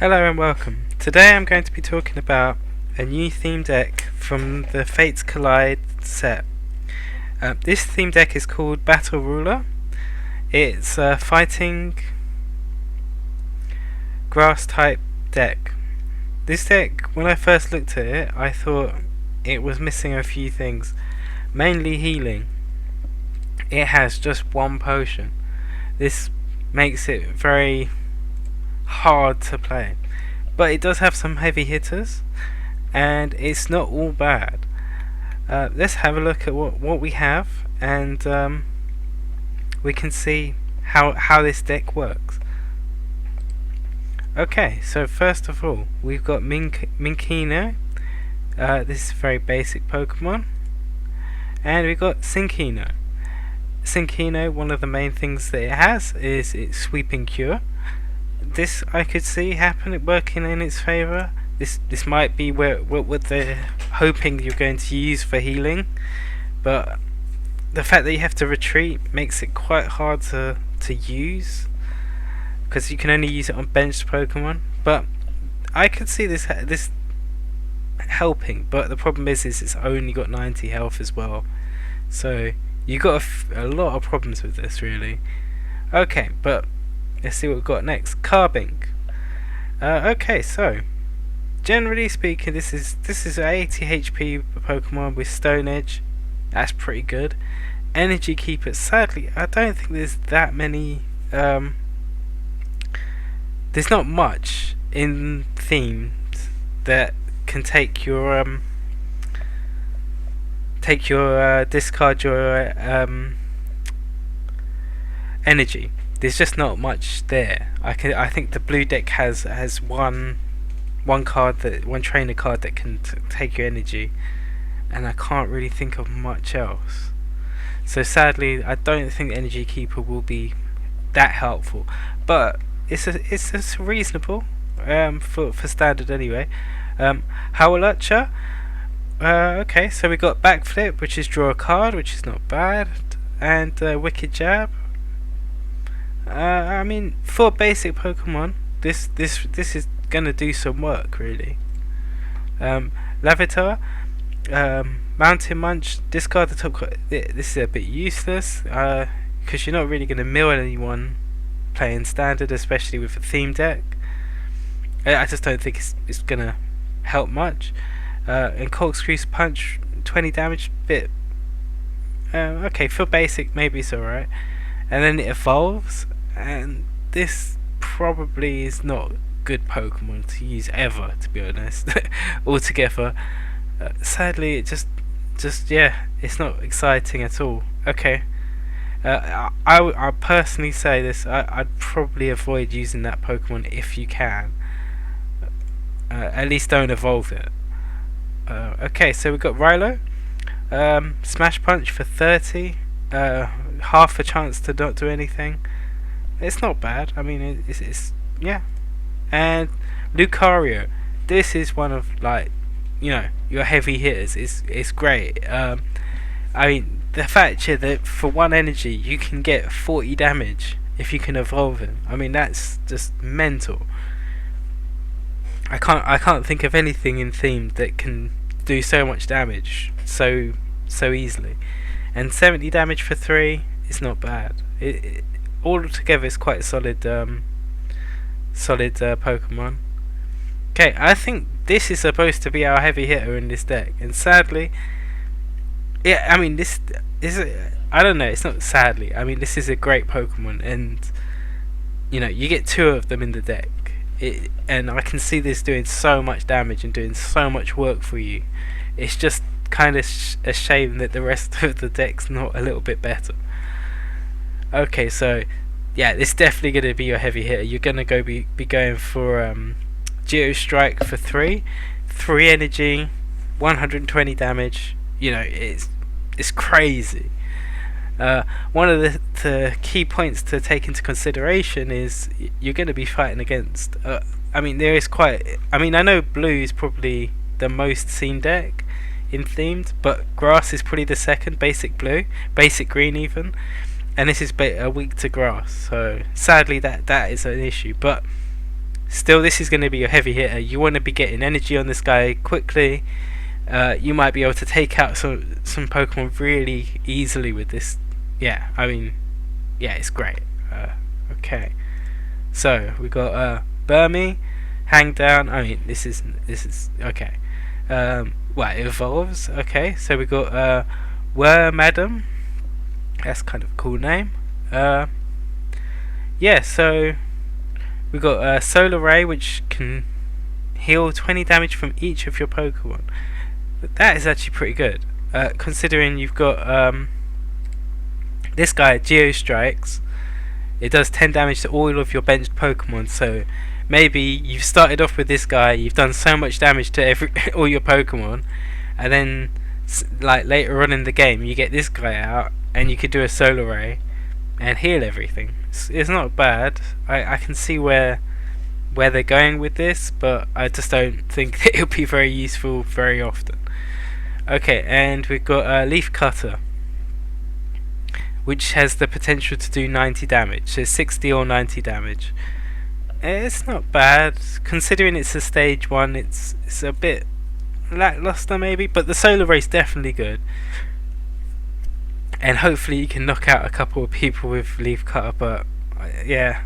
Hello and welcome. Today I'm going to be talking about a new theme deck from the Fates Collide set. This theme deck is called Battle Ruler. It's a fighting grass type deck. This deck, when I first looked at it, I thought it was missing a few things, mainly healing. It has just one potion. This makes it very hard to play, but it does have some heavy hitters and it's not all bad. Let's have a look at what we have, and we can see how this deck works. Okay, so first of all we've got Minkino. This is a very basic Pokemon, and we've got Sinkino. Sinkino, one of the main things that it has is its Sweeping Cure. This I could see working in its favour. This might be what they're hoping you're going to use for healing, but the fact that you have to retreat makes it quite hard to use, because you can only use it on benched Pokemon. But I could see this helping, but the problem is it's only got 90 health as well, so you got a lot of problems with this really. Okay, but let's see what we've got next. Carbink. Okay, so generally speaking, this is an 80 HP Pokemon with Stone Edge. That's pretty good. Energy Keeper. Sadly, I don't think there's that many. There's not much in themes that can take your discard your energy. There's just not much there. I think the blue deck has one trainer card that can take your energy, and I can't really think of much else. So sadly, I don't think Energy Keeper will be that helpful, but it's reasonable for standard anyway. Howlutcha. Okay, so we got Backflip, which is draw a card, which is not bad, and Wicked Jab. I mean, for basic Pokemon, this is gonna do some work really. Lavatar, Mountain Munch, discard the top card. This is a bit useless because you're not really gonna mill anyone playing standard, especially with a theme deck. I just don't think it's gonna help much. And Corkscrew's Punch, 20 damage, bit okay for basic, maybe it's alright. And then it evolves, and this probably is not good Pokemon to use ever, to be honest. Altogether, sadly, it just yeah, it's not exciting at all. Okay, I personally say this. I'd probably avoid using that Pokemon if you can. At least don't evolve it. Okay, so we've got Rilo. Smash Punch for 30. Half a chance to not do anything. It's not bad. I mean, it's yeah. And Lucario. This is one of, like, your heavy hitters. It's great. I mean, the fact here that for one energy you can get 40 damage if you can evolve him. I mean, that's just mental. I can't think of anything in theme that can do so much damage so easily. And 70 damage for 3 is not bad. All together it's quite a solid Pokemon. Okay, I think this is supposed to be our heavy hitter in this deck, and sadly, yeah, I mean, this is I don't know, it's not sadly. I mean, this is a great Pokemon, and you get 2 of them in the deck. And I can see this doing so much damage and doing so much work for you. It's just kind of a shame that the rest of the deck's not a little bit better. Okay, so yeah, this is definitely going to be your heavy hitter. You're going to be going for Geostrike for 3 energy, 120 damage. It's crazy. One of the key points to take into consideration is you're going to be fighting against. I mean, there is quite. I mean, I know blue is probably the most seen deck in themed, but grass is probably the second. Basic blue, basic green even, and this is weak to grass. So sadly, that is an issue. But Still, this is going to be your heavy hitter. You want to be getting energy on this guy quickly. You might be able to take out some Pokemon really easily with this. Yeah, I mean, yeah, it's great. Okay, so we got Burmy, Hang Down. I mean, this is okay. Well, it evolves. Okay, so we got Wormadam. That's kind of a cool name. Yeah, so we got Solar Ray, which can heal 20 damage from each of your Pokemon. But that is actually pretty good, considering you've got this guy, Geo Strikes. It does 10 damage to all of your benched Pokemon. So maybe you've started off with this guy, you've done so much damage to all your Pokemon, and then like later on in the game, you get this guy out, and you could do a Solar Ray and heal everything. It's not bad. I can see where they're going with this, but I just don't think it'll be very useful very often. Okay, and we've got Leaf Cutter, which has the potential to do 90 damage, so 60 or 90 damage. It's not bad, considering it's a stage 1. It's a bit lackluster maybe, but the Solar Ray's definitely good. And hopefully you can knock out a couple of people with Leaf Cutter, but yeah.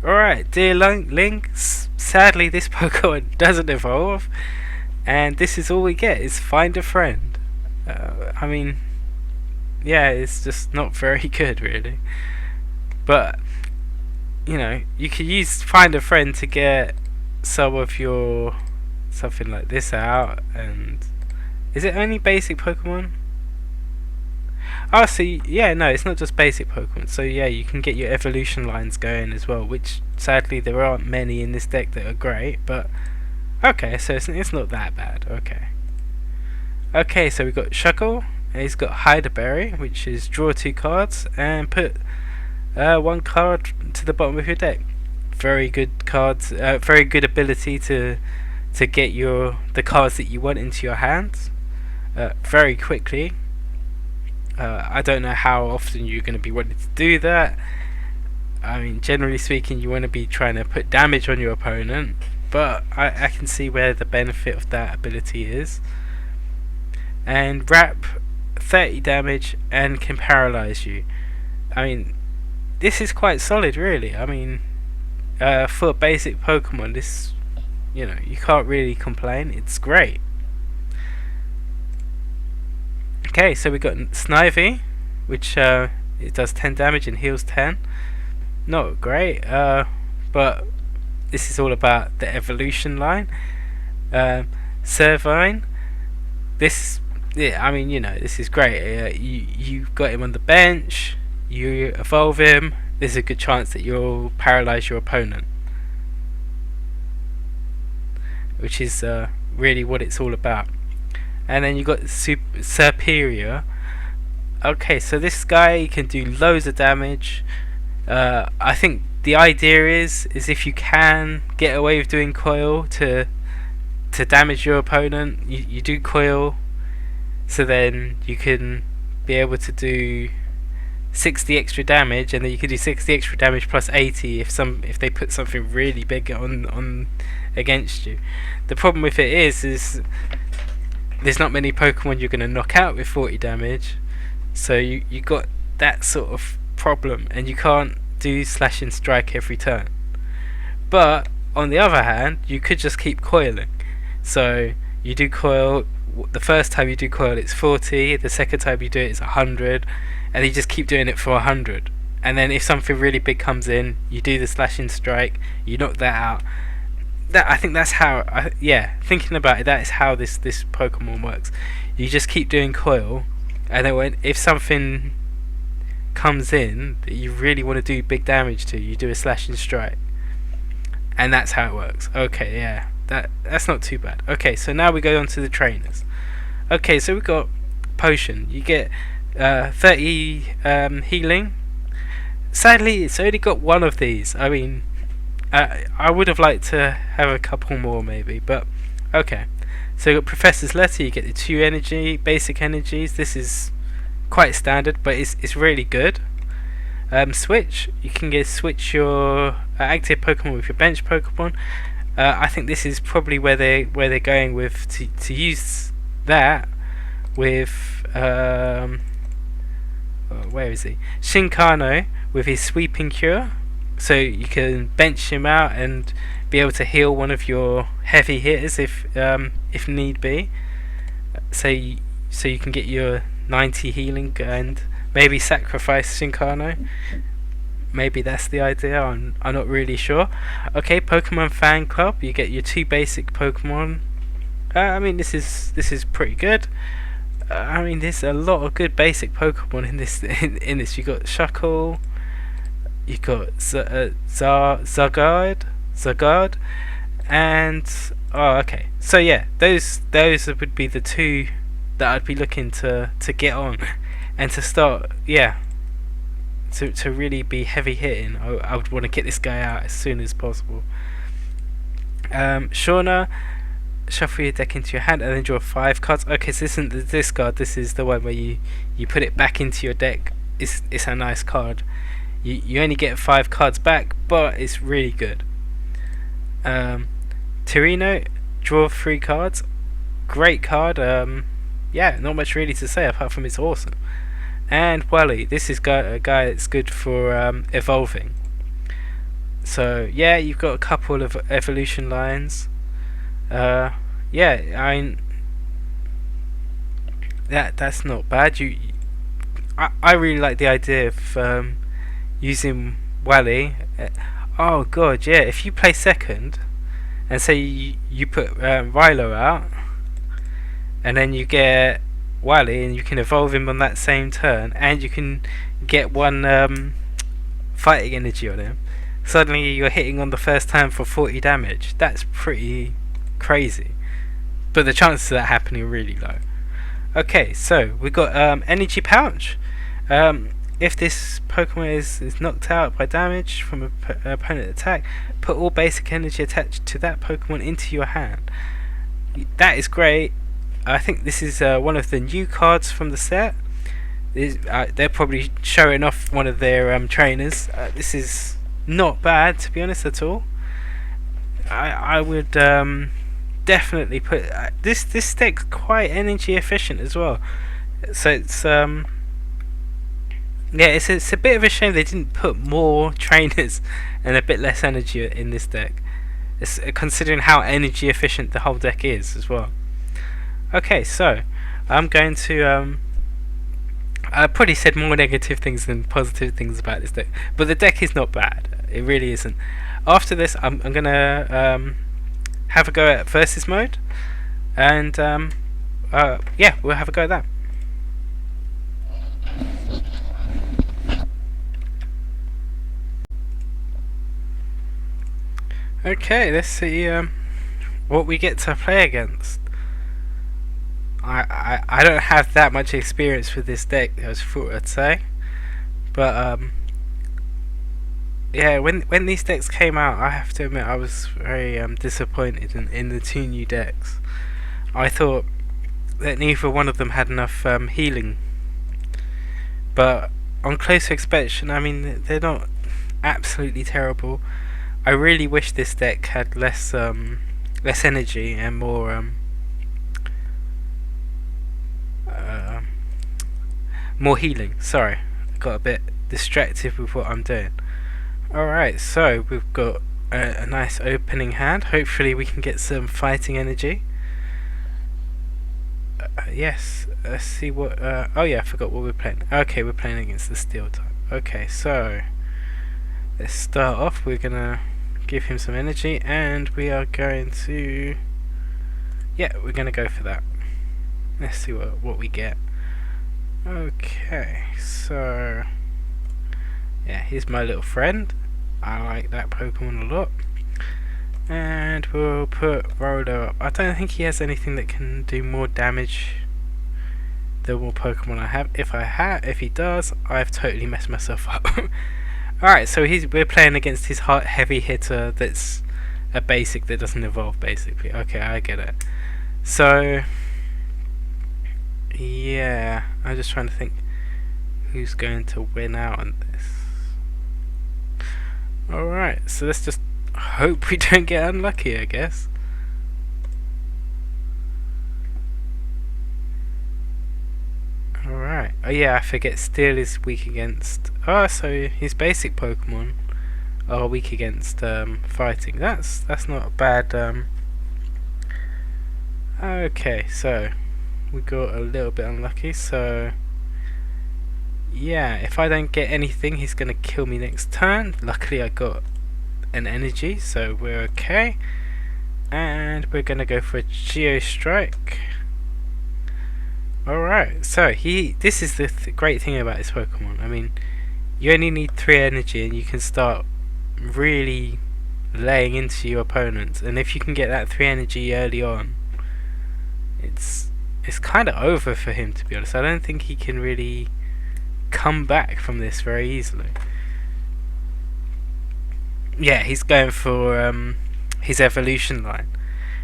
Alright, dear Links, sadly this Pokemon doesn't evolve, and this is all we get, is Find a Friend. I mean, yeah, it's just not very good really. But, you know, you could use Find a Friend to get some of your something like this out. And is it only basic Pokemon? Oh, so yeah, no, it's not just basic Pokemon. So yeah, you can get your evolution lines going as well, which sadly there aren't many in this deck that are great, but okay, so it's not that bad. Okay, so we've got Shuckle, and he's got Hide a Berry, which is draw 2 cards and put 1 card to the bottom of your deck. Very good cards, very good ability to get the cards that you want into your hands very quickly. I don't know how often you're going to be wanting to do that. I mean, generally speaking, you want to be trying to put damage on your opponent, but I can see where the benefit of that ability is. And Wrap, 30 damage and can paralyze you. I mean, this is quite solid really. I mean, for a basic Pokemon, this, you know, you can't really complain. It's great. Okay, so we got Snivy, which it does 10 damage and heals 10. Not great, but this is all about the evolution line. Servine, this, yeah, I mean, you know, this is great. You've got him on the bench, you evolve him, there's a good chance that you'll paralyze your opponent, which is really what it's all about. And then you got Superior. Okay, so this guy can do loads of damage. I think the idea is if you can get away with doing coil to damage your opponent, you do coil, so then you can be able to do 60 extra damage, and then you can do 60 extra damage plus 80 if they put something really big on against you. The problem with it is there's not many Pokemon you're going to knock out with 40 damage, so you got that sort of problem, and you can't do Slash and Strike every turn. But on the other hand, you could just keep coiling. So you do coil, the first time you do coil it's 40, the second time you do it it's 100, and you just keep doing it for 100. And then if something really big comes in, you do the Slash and Strike, you knock that out. I think that's how, thinking about it, that is how this Pokemon works. You just keep doing coil, and then if something comes in that you really want to do big damage to, you do a Slash and Strike, and that's how it works. Okay, yeah, that's not too bad. Okay, so now we go on to the trainers. Okay, so we've got Potion. You get 30 healing. Sadly, it's only got one of these. I mean, I would have liked to have a couple more maybe, but okay. So you got Professor's Letter, you get the 2 energy, basic energies. This is quite standard, but it's really good. switch. You can get switch your active Pokemon with your bench Pokemon. I think this is probably where they're going with to use that with where is he? Shinkano with his sweeping cure, so you can bench him out and be able to heal one of your heavy hitters if need be. So you can get your 90 healing and maybe sacrifice Shinkano. Maybe that's the idea. I'm not really sure. Okay, Pokemon Fan Club. You get your 2 basic Pokemon. I mean, this is pretty good. I mean, there's a lot of good basic Pokemon in this. In this, you got Shuckle, you got Zagard, and okay. So yeah, those would be the 2 that I'd be looking to get on, and to start. Yeah, to really be heavy hitting. I would want to get this guy out as soon as possible. Shauna, shuffle your deck into your hand and then draw 5 cards. Okay, so this isn't the discard, this is the one where you put it back into your deck. It's a nice card. You only get 5 cards back, but it's really good. Torino, draw 3 cards. Great card. Yeah, not much really to say apart from it's awesome. And Wally, this is a guy that's good for evolving. So yeah, you've got a couple of evolution lines. Yeah, I mean that's not bad. I really like the idea of using Wally. Oh god, yeah. If you play second, and say you put Rilo out, and then you get Wally, and you can evolve him on that same turn, and you can get 1 fighting energy on him. Suddenly you're hitting on the first turn for 40 damage. That's pretty crazy, but the chances of that happening are really low. Okay, so we've got Energy Pouch. If this Pokemon is knocked out by damage from an opponent attack, put all basic energy attached to that Pokemon into your hand. That is great. I think this is one of the new cards from the set. They're probably showing off one of their trainers. This is not bad, to be honest, at all. I would definitely put this deck's quite energy efficient as well. So it's yeah, it's a bit of a shame they didn't put more trainers and a bit less energy in this deck. It's, considering how energy efficient the whole deck is as well. Okay, so I'm going to I probably said more negative things than positive things about this deck, but the deck is not bad. It really isn't. After this, I'm gonna have a go at versus mode, and yeah, we'll have a go at that. Okay, let's see what we get to play against. I don't have that much experience with this deck, I thought I'd say, but yeah, when these decks came out, I have to admit I was very disappointed in the 2 new decks. I thought that neither one of them had enough healing, but on closer inspection, I mean, they're not absolutely terrible. I really wish this deck had less energy and more more healing. Sorry, I got a bit distracted with what I'm doing. Alright, so we've got a nice opening hand. Hopefully we can get some fighting energy. Yes, let's see what... oh yeah, I forgot what we're playing. Okay, we're playing against the steel type. Okay, so let's start off. We're gonna give him some energy, and we are going to... yeah, we're gonna go for that. Let's see what we get. Okay, so... yeah, here's my little friend. I like that Pokemon a lot. And we'll put Rolo up. I don't think he has anything that can do more damage than more Pokemon I have. If he does, I've totally messed myself up. Alright, so we're playing against his heavy hitter that's a basic that doesn't evolve, basically. Okay, I get it. So yeah, I'm just trying to think who's going to win out on this. Alright, so let's just hope we don't get unlucky, I guess. Alright. Oh yeah, I forget Steel is weak against... Oh, so his basic Pokemon are weak against fighting. That's not a bad... Okay, so we got a little bit unlucky, so... Yeah, if I don't get anything, he's going to kill me next turn. Luckily I got an energy, so we're okay. And we're going to go for a Geostrike. Alright, so this is the great thing about this Pokemon. I mean, you only need 3 energy and you can start really laying into your opponents. And if you can get that 3 energy early on, it's kind of over for him, to be honest. I don't think he can really come back from this very easily. Yeah, he's going for his evolution line,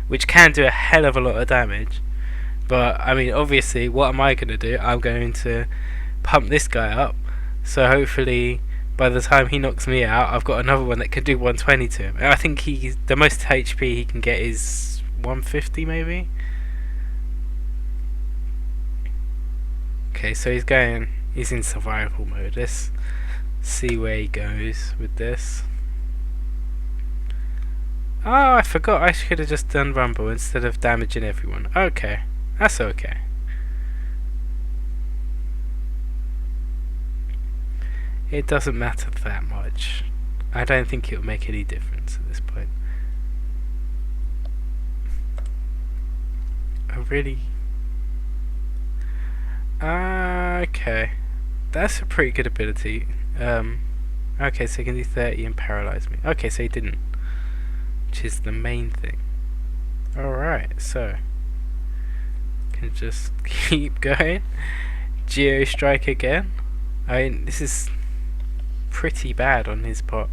which can do a hell of a lot of damage. But I mean, obviously, what am I going to do? I'm going to pump this guy up, so hopefully by the time he knocks me out, I've got another one that can do 120 to him. And I think the most HP he can get is 150 maybe. Okay, so he's in survival mode. Let's see where he goes with this. Oh, I forgot, I should have just done Rumble instead of damaging everyone. Okay, that's okay. It doesn't matter that much. I don't think it'll make any difference at this point. I really... Okay. That's a pretty good ability. Okay, so he can do 30 and paralyze me. Okay, so he didn't. Which is the main thing. Alright, so can just keep going. Geostrike again. I mean, this is pretty bad on his part.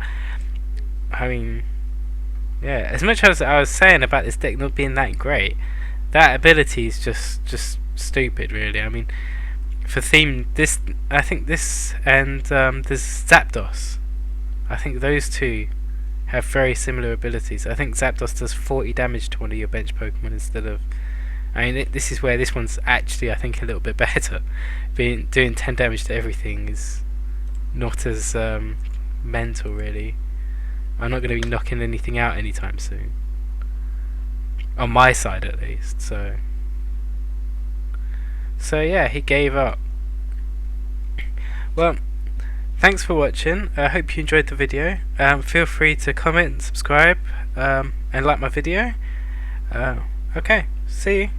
I mean, yeah, as much as I was saying about this deck not being that great, that ability is just stupid, really. I mean, for theme, I think this and there's Zapdos. I think those two have very similar abilities. I think Zapdos does 40 damage to one of your bench Pokemon instead of... I mean, this is where this one's actually, I think, a little bit better. Doing 10 damage to everything is not as mental, really. I'm not going to be knocking anything out anytime soon. On my side, at least. So yeah, he gave up. Well, thanks for watching. I hope you enjoyed the video. Feel free to comment, subscribe, and like my video. Okay, see you.